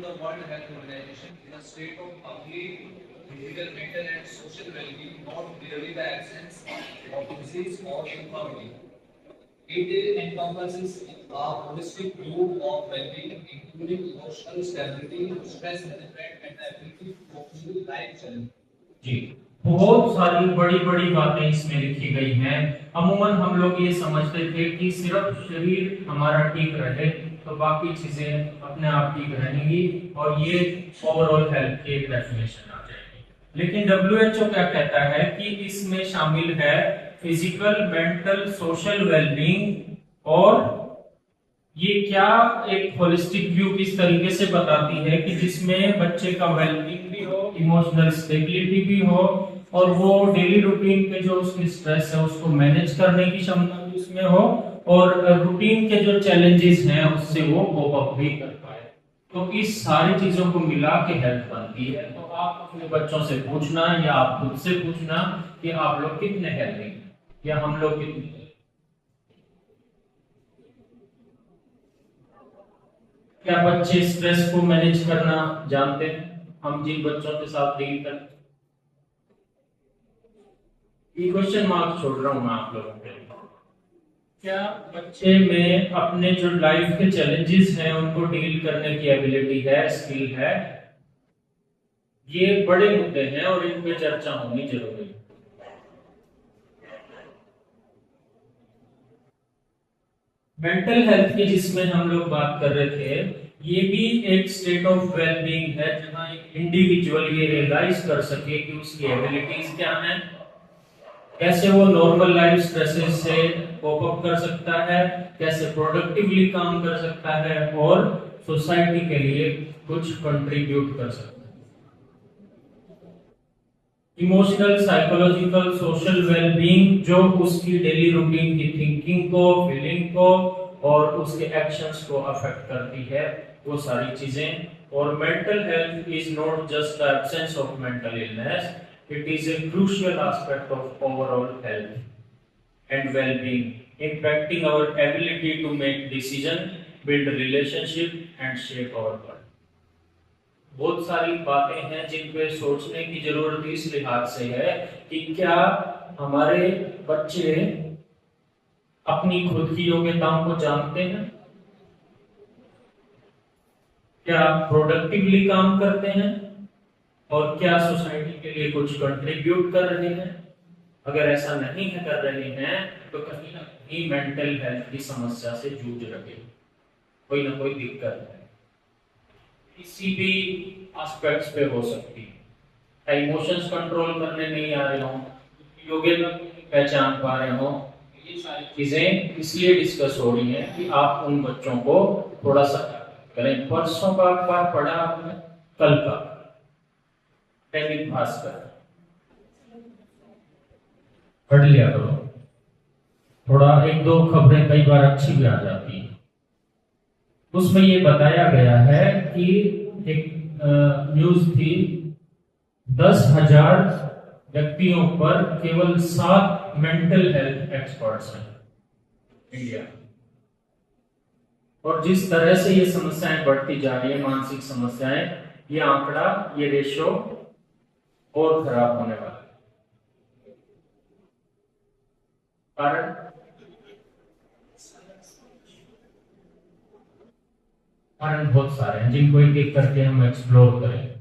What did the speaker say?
to the World Health Organization in a state of complete physical, mental, and social well-being, not merely the absence of disease or infirmity. It encompasses a holistic view of well-being, including emotional stability, stress management, and the ability to cope with life challenges. जी, बहुत सारी बड़ी बड़ी बातें इसमें लिखी गई हैं। अमूमन हम लोग ये समझते थे कि सिर्फ शरीर हमारा ठीक रहे तो बाकी चीजें अपने आप ठीक रहेंगी और ये ओवरऑल हेल्थ की एक डेफिनेशन आ जाएगी। लेकिन WHO क्या कहता है कि इसमें शामिल है फिजिकल, मेंटल, सोशल वेलबींग, और ये क्या एक होलिस्टिक व्यू किस तरीके से बताती है कि जिसमें बच्चे का वेलबींग भी हो, इमोशनल स्टेबिलिटी भी हो, और वो डेली रूटीन पे जो उसकी स्ट्रेस है उसको मैनेज करने की क्षमता भी उसमें हो, और रूटीन के जो चैलेंजेस हैं उससे वो कोप अप भी कर पाए। तो इस सारी चीजों को मिला के हेल्थ बनती है। तो आप अपने बच्चों से पूछना या आप खुद से पूछना कि आप लोग कितने हेल्दी हैं या हम लोग कितने। क्या बच्चे स्ट्रेस को मैनेज करना जानते हैं? हम जिन बच्चों के साथ डील करते हैं, ये क्वेश्चन मार्क छोड़ रहा हूं मैं आप लोगों के लिए। क्या बच्चे में अपने जो लाइफ के चैलेंजेस हैं उनको डील करने की एबिलिटी है, स्किल है? ये बड़े मुद्दे हैं और इन पे चर्चा होनी जरूरी है। मेंटल हेल्थ की जिसमें हम लोग बात कर रहे थे, ये भी एक स्टेट ऑफ वेलबींग है जहां एक इंडिविजुअल ये रियलाइज कर सके कि उसकी एबिलिटीज क्या हैं, कैसे वो नॉर्मल लाइफ स्ट्रेसेस से कोप अप कर सकता है, कैसे प्रोडक्टिवली काम कर सकता है और सोसाइटी के लिए कुछ कंट्रीब्यूट कर सकता है। इमोशनल, साइकोलॉजिकल, सोशल वेलबींग जो उसकी डेली रूटीन की थिंकिंग को, फीलिंग को और उसके एक्शंस को अफेक्ट करती है, वो सारी चीजें। और mental health is not just the absence of mental illness, it is a crucial aspect of overall health and wellbeing, impacting our ability to make decision, build relationship and shape our world। बहुत सारी बातें हैं जिन पे सोचने की जरूरत इस लिहाज से है कि क्या हमारे बच्चे अपनी खुद की योग्यताओं को जानते हैं, क्या प्रोडक्टिवली काम करते हैं और क्या सोसाइटी के लिए कुछ कंट्रीब्यूट कर रहे हैं। अगर ऐसा नहीं है कर रहे हैं तो कहीं ना कहीं मेंटल हेल्थ की समस्या से जूझ रहे, कोई ना कोई दिक्कत है, किसी भी एस्पेक्ट्स पे हो सकती है। इमोशंस कंट्रोल करने नहीं आ रहे हो, योग्यता पहचान पा रहे हो, ये सारी चीजें इसलिए डिस्कस हो रही हैं कि आप उन बच्चों को थोड़ा सा करें। परसों का अखबार पढ़ा आपने? कल का दैनिक भास्कर पढ़ लिया करो, थोड़ा एक दो खबरें कई बार अच्छी भी आ जाती है। उसमें ये बताया गया है कि एक न्यूज थी, 10,000 व्यक्तियों पर केवल 7 मेंटल हेल्थ एक्सपर्ट्स हैं इंडिया। और जिस तरह से ये समस्याएं बढ़ती जा रही है, मानसिक समस्याएं, ये आंकड़ा, ये रेशो और खराब होने वाला है। कारण बहुत सारे हैं जिनको एक एक करके हम एक्सप्लोर करें।